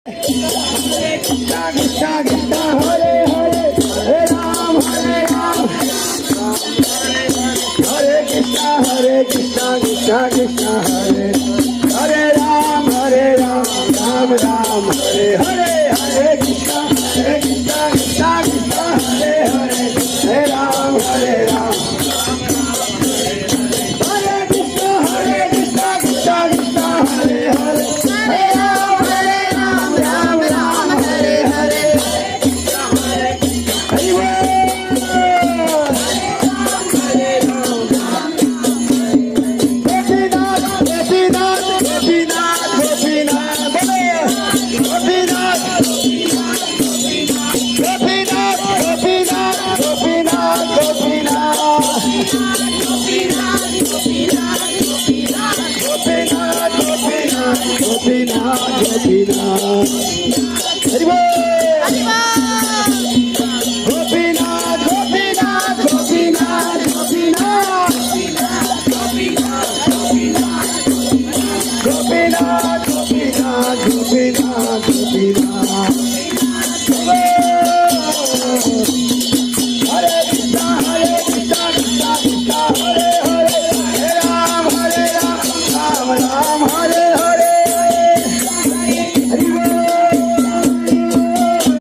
Krishna Krishna Krishna Hare Hare Hare Ram Hare Krishna Krishna Krishna Hare Hare Ram Ram Ram Hare Hare Hare Krishna Krishna Krishna Hare Hare Hare Ram Hare Ram Hare Krishna Krishna Krishna Hare Hare Hare Ram Ram Ram Hare Hare Hare Bol Gopinath, Gopinath, Gopinath, Gopinath.